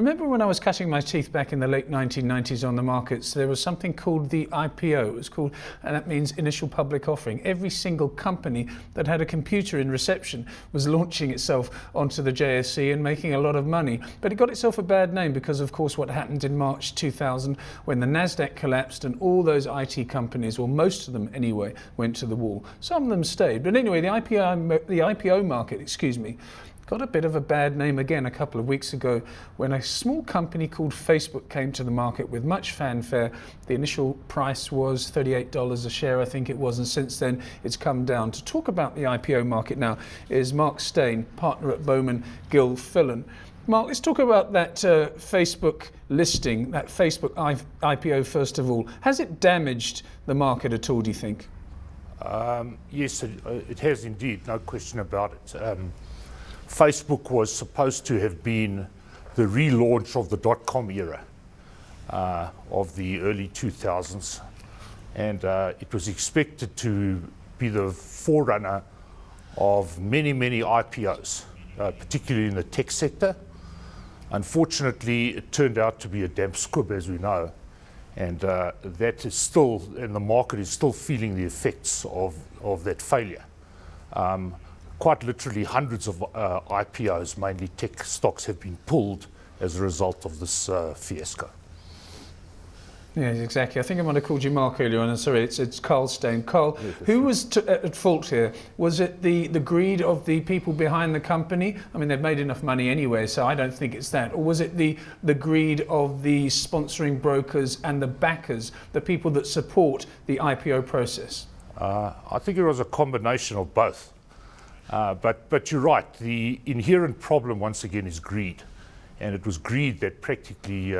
remember when I was cutting my teeth back in the late 1990s on the markets, there was something called the IPO. It was called, and that means initial public offering. Every single company that had a computer in reception was launching itself onto the JSE and making a lot of money. But it got itself a bad name because, of course, what happened in March 2000 when the NASDAQ collapsed and all those IT companies, or most of them anyway, went to the wall. Some of them stayed. But anyway, the IPO market, got a bit of a bad name again a couple of weeks ago when a small company called Facebook came to the market with much fanfare. The initial price was $38 a share, I think it was, and since then it's come down. To talk about the IPO market now is Mark Steyn, partner at Bowman Gill Fillon. Mark, let's talk about that Facebook listing, that Facebook IPO first of all. Has it damaged the market at all, do you think? Yes, it has indeed, no question about it. Facebook was supposed to have been the relaunch of the dot-com era of the early 2000s, and it was expected to be the forerunner of many, many IPOs, particularly in the tech sector. Unfortunately, it turned out to be a damp squib, as we know, and that is still, and the market is still feeling the effects of that failure. Quite literally hundreds of IPOs, mainly tech stocks, have been pulled as a result of this fiasco. Yes, exactly. I think I might have called you Mark earlier on. Sorry, it's Carl Steyn. Carl, yes, who was at fault here? Was it the greed of the people behind the company? I mean, they've made enough money anyway, so I don't think it's that. Or was it the greed of the sponsoring brokers and the backers, the people that support the IPO process? I think it was a combination of both. But you're right, the inherent problem once again is greed, and it was greed that practically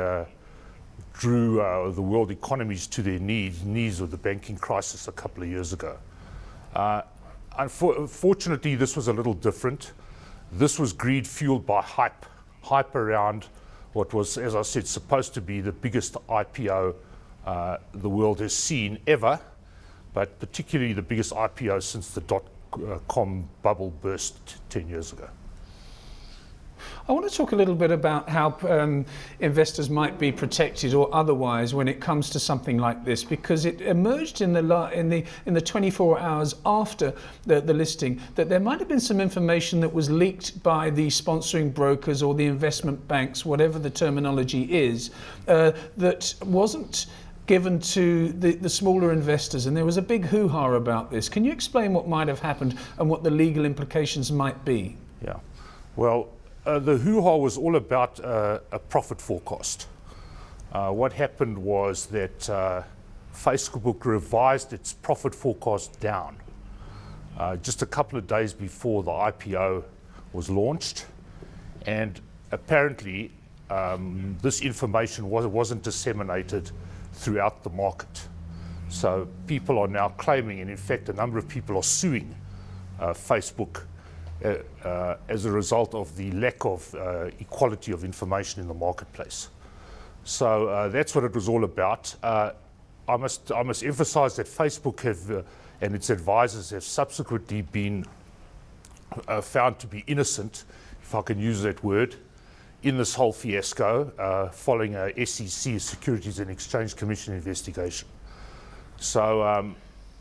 drew the world economies to their knees with the banking crisis a couple of years ago. Unfortunately, this was a little different. This was greed fueled by hype around what was, as I said, supposed to be the biggest IPO the world has seen ever, but particularly the biggest IPO since the dot-com bubble burst 10 years ago. I want to talk a little bit about how investors might be protected or otherwise when it comes to something like this, because it emerged in the 24 hours after the listing that there might have been some information that was leaked by the sponsoring brokers or the investment banks, whatever the terminology is, that wasn't given to the smaller investors, and there was a big hoo-ha about this. Can you explain what might have happened and what the legal implications might be? Yeah, well, the hoo-ha was all about a profit forecast. What happened was that Facebook revised its profit forecast down just a couple of days before the IPO was launched, and apparently this information wasn't disseminated throughout the market. So people are now claiming, and in fact a number of people are suing Facebook as a result of the lack of equality of information in the marketplace. So that's what it was all about. I must emphasize that Facebook and its advisors have subsequently been found to be innocent, if I can use that word, in this whole fiasco following a SEC, Securities and Exchange Commission investigation. So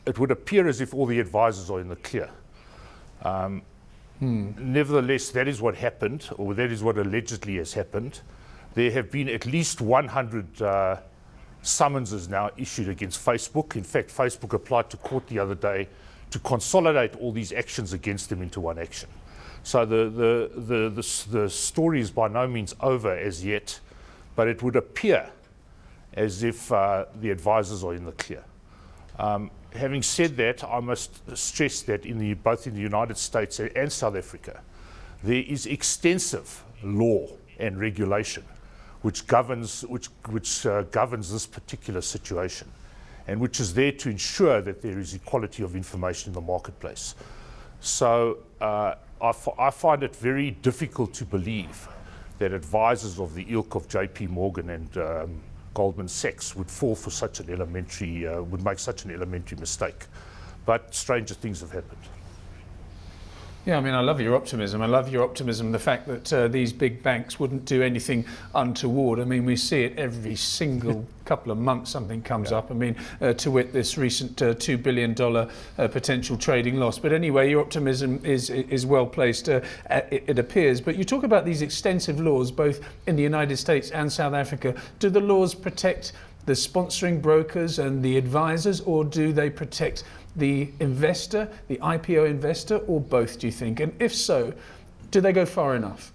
it would appear as if all the advisors are in the clear. Nevertheless, that is what happened, or that is what allegedly has happened. There have been at least 100 summonses now issued against Facebook. In fact, Facebook applied to court the other day to consolidate all these actions against them into one action. So the story is by no means over as yet, but it would appear as if the advisors are in the clear. Having said that, I must stress that both in the United States and South Africa, there is extensive law and regulation which governs this particular situation, and which is there to ensure that there is equality of information in the marketplace. So I find it very difficult to believe that advisors of the ilk of JP Morgan and Goldman Sachs would fall for such an would make such an elementary mistake. But stranger things have happened. Yeah, I mean, I love your optimism. I love your optimism, the fact that these big banks wouldn't do anything untoward. I mean, we see it every single couple of months, something comes up. I mean, to wit, this recent $2 billion potential trading loss. But anyway, your optimism is well placed, it appears. But you talk about these extensive laws, both in the United States and South Africa. Do the laws protect the sponsoring brokers and the advisors, or do they protect the investor, the IPO investor, or both, do you think? And if so, do they go far enough?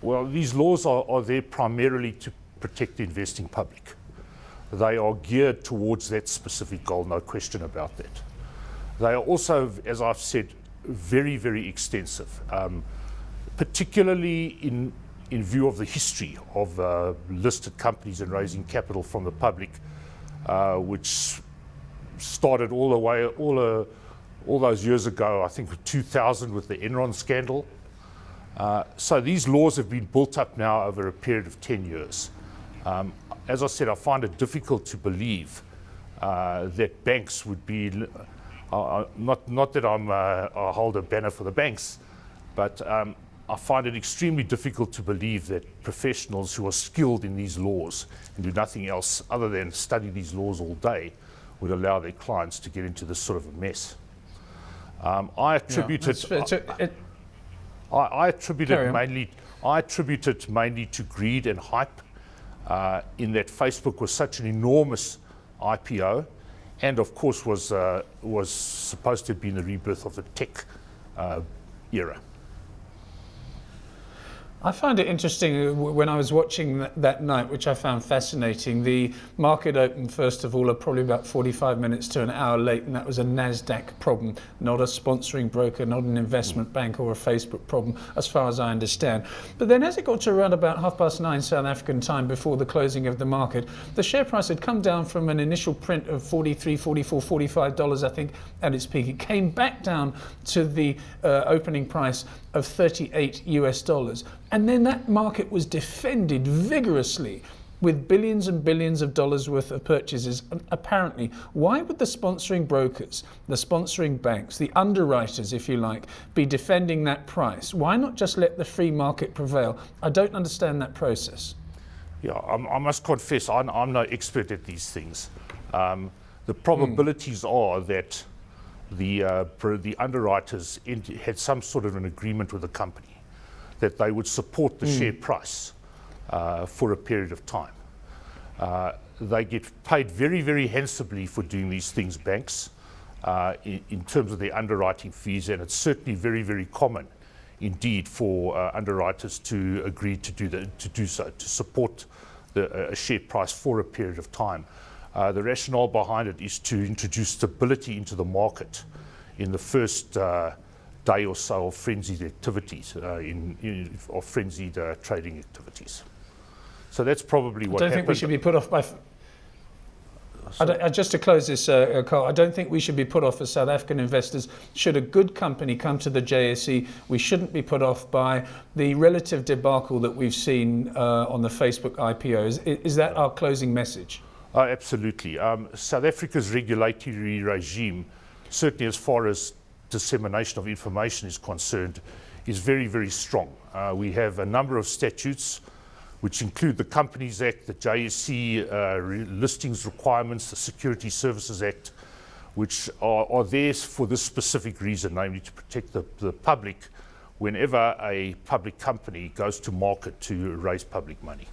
Well, these laws are there primarily to protect the investing public. They are geared towards that specific goal, no question about that. They are also, as I've said, very, very extensive, particularly in view of the history of listed companies and raising capital from the public, which started all those years ago, I think 2000 with the Enron scandal. So these laws have been built up now over a period of 10 years. As I said, I find it difficult to believe that banks would be, not that I hold a banner for the banks, but I find it extremely difficult to believe that professionals who are skilled in these laws and do nothing else other than study these laws all day would allow their clients to get into this sort of a mess. I attribute it mainly to greed and hype, in that Facebook was such an enormous IPO, and of course was supposed to have been the rebirth of the tech era. I find it interesting when I was watching that night, which I found fascinating. The market opened, first of all, probably about 45 minutes to an hour late, and that was a NASDAQ problem, not a sponsoring broker, not an investment bank or a Facebook problem, as far as I understand. But then as it got to around about 9:30 South African time before the closing of the market, the share price had come down from an initial print of $43, $44, $45, I think, at its peak. It came back down to the opening price of $38 US. And then that market was defended vigorously with billions and billions of dollars worth of purchases. And apparently, why would the sponsoring brokers, the sponsoring banks, the underwriters, if you like, be defending that price? Why not just let the free market prevail? I don't understand that process. Yeah, I must confess, I'm no expert at these things. The probabilities are that the underwriters had some sort of an agreement with the company that they would support the share price for a period of time. They get paid very, very handsomely for doing these things, banks, in terms of their underwriting fees, and it's certainly very, very common indeed for underwriters to agree to do so, to support a share price for a period of time. The rationale behind it is to introduce stability into the market in the first day or so of frenzied activities, of frenzied trading activities. So that's probably what happened. I don't think we should be put off by... just to close this, Carl, I don't think we should be put off as South African investors. Should a good company come to the JSE, we shouldn't be put off by the relative debacle that we've seen on the Facebook IPOs. Is that our closing message? Absolutely. South Africa's regulatory regime, certainly as far as dissemination of information is concerned, is very, very strong. We have a number of statutes which include the Companies Act, the JSE listings requirements, the Security Services Act, which are there for this specific reason, namely to protect the public whenever a public company goes to market to raise public money.